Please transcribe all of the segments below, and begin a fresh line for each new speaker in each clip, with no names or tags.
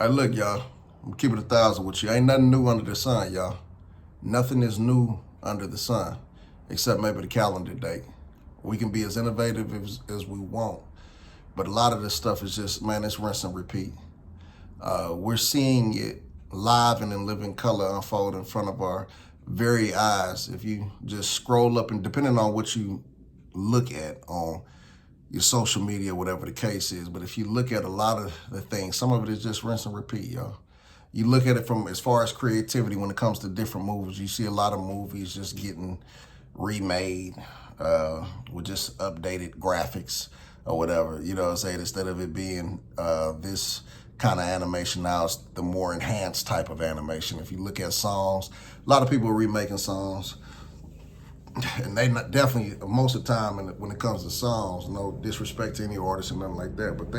Hey, look, y'all. I'm keeping it 1,000 with you. Ain't nothing new under the sun, y'all. Nothing is new under the sun, except maybe the calendar date. We can be as innovative as we want, but a lot of this stuff is just, man, it's rinse and repeat. We're seeing it live and in living color unfold in front of our very eyes. If you just scroll up, and depending on what you look at on your social media, whatever the case is, but if you look at a lot of the things, some of it is just rinse and repeat, y'all. You look at it from as far as creativity when it comes to different movies. You see a lot of movies just getting remade with just updated graphics or whatever. You know what I'm saying? Instead of it being this kind of animation, now it's the more enhanced type of animation. If you look at songs, a lot of people are remaking songs. And they not, definitely, most of the time when it comes to songs, no disrespect to any artist and nothing like that, but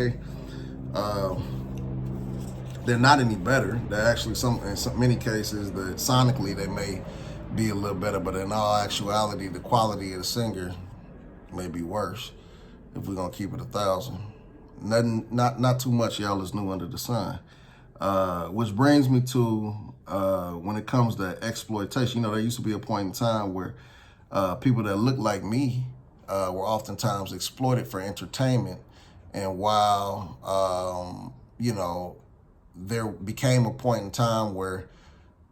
they're not any better. They're actually in many cases that sonically they may be a little better, but in all actuality, the quality of the singer may be worse. If we're gonna keep it 1,000, nothing, not too much, y'all, is new under the sun. Which brings me to when it comes to exploitation. You know, there used to be a point in time where people that look like me were oftentimes exploited for entertainment, and while you know, there became a point in time where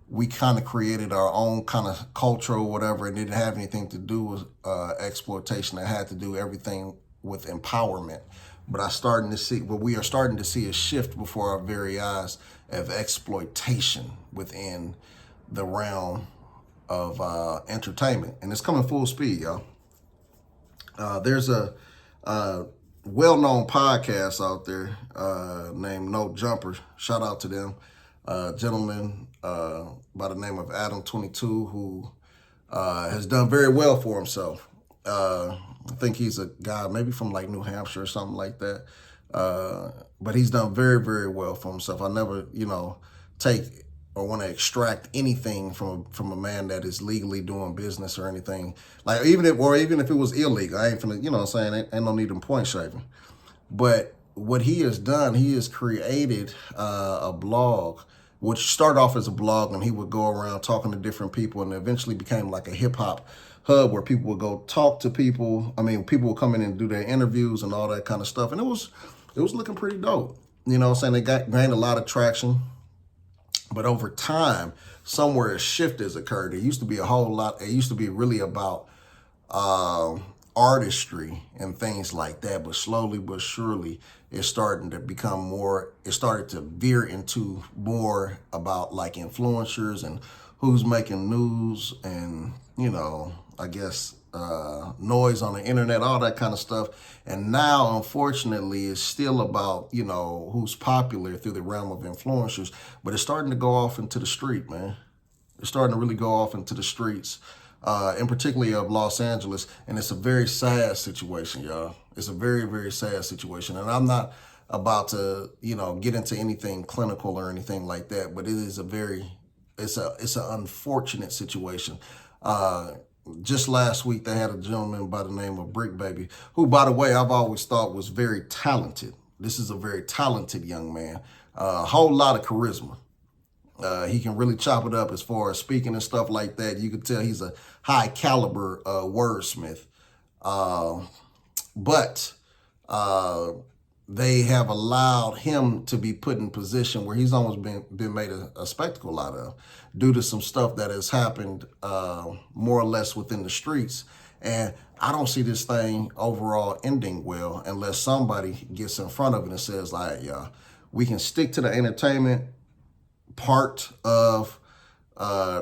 we kind of created our own kind of culture or whatever. It didn't have anything to do with exploitation. It had to do everything with empowerment. But we are starting to see a shift before our very eyes of exploitation within the realm of entertainment, and it's coming full speed, y'all. There's a well-known podcast out there named No Jumper. Shout out to them. Gentleman by the name of Adam 22, who has done very well for himself. I think he's a guy maybe from like New Hampshire or something like that. But he's done very, very well for himself. I never, take or want to extract anything from a man that is legally doing business or anything. Like even if it was illegal, I ain't finna, what I'm saying, ain't no need in point shaving. But what he has done, he has created a blog, which started off as a blog, and he would go around talking to different people, and eventually became like a hip hop hub where people would go talk to people. I mean, people would come in and do their interviews and all that kind of stuff, and it was looking pretty dope. You know what I'm saying? They gained a lot of traction. But over time, somewhere a shift has occurred. It used to be a whole lot. It used to be really about artistry and things like that. But slowly but surely, it's starting to become more. It started to veer into more about like influencers and who's making news and, I guess noise on the internet, all that kind of stuff. And now, unfortunately, it's still about, who's popular through the realm of influencers, but it's starting to go off into the street, man. It's starting to really go off into the streets, and particularly of Los Angeles. And it's a very sad situation, y'all. It's a very, very sad situation. And I'm not about to, get into anything clinical or anything like that, but it is it's an unfortunate situation. Just last week, they had a gentleman by the name of Brick Baby, who, by the way, I've always thought was very talented. This is a very talented young man, a whole lot of charisma. He can really chop it up as far as speaking and stuff like that. You can tell he's a high caliber wordsmith. But they have allowed him to be put in position where he's almost been made a spectacle out of due to some stuff that has happened more or less within the streets. And I don't see this thing overall ending well unless somebody gets in front of it and says, like, y'all, we can stick to the entertainment part of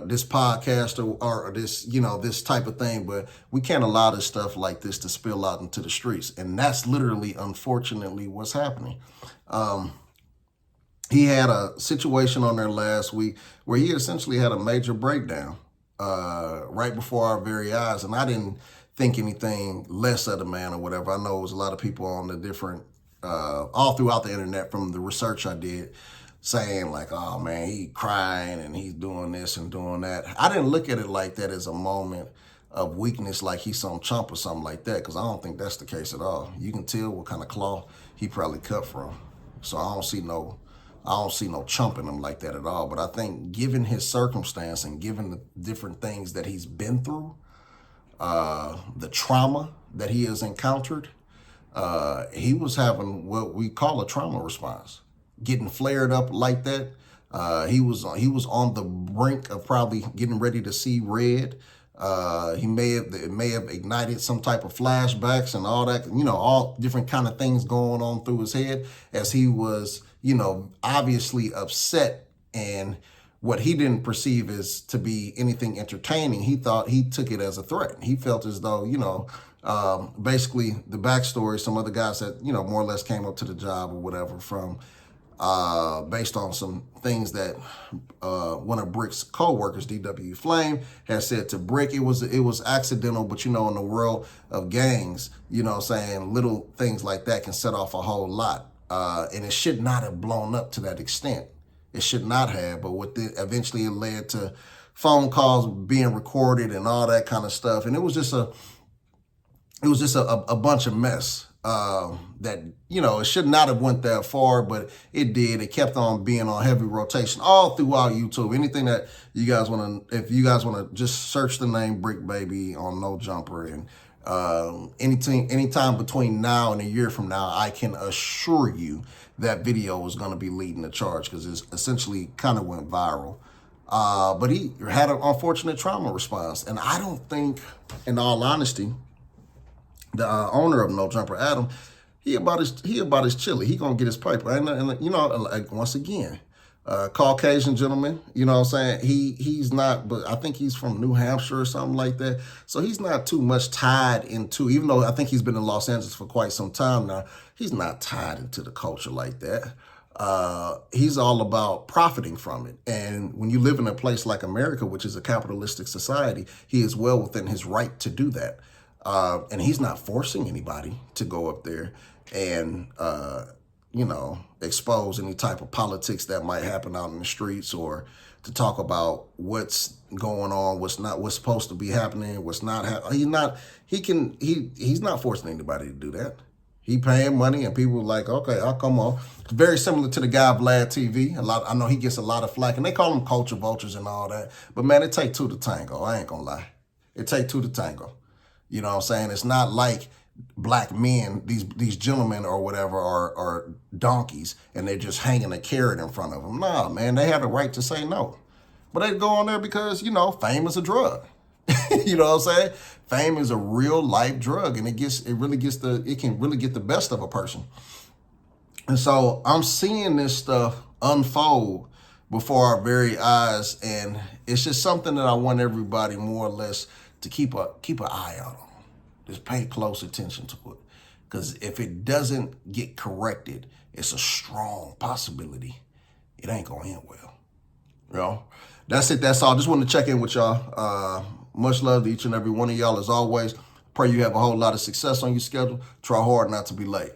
this podcast or this, this type of thing, but we can't allow this stuff like this to spill out into the streets. And that's literally, unfortunately, what's happening. He had a situation on there last week where he essentially had a major breakdown right before our very eyes. And I didn't think anything less of the man or whatever. I know it was a lot of people on the different, all throughout the internet from the research I did, saying like, oh man, he crying and he's doing this and doing that. I didn't look at it like that as a moment of weakness, like he's some chump or something like that, because I don't think that's the case at all. You can tell what kind of cloth he probably cut from. So I don't see no I don't see no chumping him like that at all. But I think given his circumstance and given the different things that he's been through, the trauma that he has encountered, he was having what we call a trauma response, getting flared up like that. He was on the brink of probably getting ready to see red. It may have ignited some type of flashbacks and all that, all different kind of things going on through his head as he was, obviously upset. And what he didn't perceive as to be anything entertaining, he took it as a threat. He felt as though, basically the backstory, some other guys that, more or less came up to the job or whatever from, based on some things that one of Brick's co-workers, DW Flame, has said to Brick. It was accidental, but in the world of gangs, little things like that can set off a whole lot. And it should not have blown up to that extent. It should not have, but eventually it led to phone calls being recorded and all that kind of stuff. And it was just a bunch of mess. That, it should not have went that far, but it did. It kept on being on heavy rotation all throughout YouTube. Anything that you guys want to, if you guys want to just search the name Brick Baby on No Jumper, and anytime between now and a year from now, I can assure you that video is going to be leading the charge because it essentially kind of went viral. But he had an unfortunate trauma response. And I don't think, in all honesty, the owner of No Jumper, Adam, he about his chili. He gonna get his paper. And like, once again, Caucasian gentleman, what I'm saying? He's not, but I think he's from New Hampshire or something like that. So he's not too much tied into, even though I think he's been in Los Angeles for quite some time now, he's not tied into the culture like that. He's all about profiting from it. And when you live in a place like America, which is a capitalistic society, he is well within his right to do that. And he's not forcing anybody to go up there and, expose any type of politics that might happen out in the streets, or to talk about what's going on, what's supposed to be happening, what's not happening. He's not forcing anybody to do that. He paying money, and people are like, okay, I'll come on. It's very similar to the guy Vlad TV. I know he gets a lot of flack, and they call him culture vultures and all that. But man, it take two to tango. I ain't gonna lie. It take two to tango. You know what I'm saying? It's not like black men, these gentlemen or whatever, are donkeys and they're just hanging a carrot in front of them. Nah, man, they have the right to say no. But they go on there because, fame is a drug. You know what I'm saying? Fame is a real life drug, and it can really get the best of a person. And so I'm seeing this stuff unfold before our very eyes, and it's just something that I want everybody more or less to keep an eye out on. Just pay close attention to it. Because if it doesn't get corrected, it's a strong possibility it ain't going to end well. That's it. That's all. Just wanted to check in with y'all. Much love to each and every one of y'all. As always, pray you have a whole lot of success on your schedule. Try hard not to be late.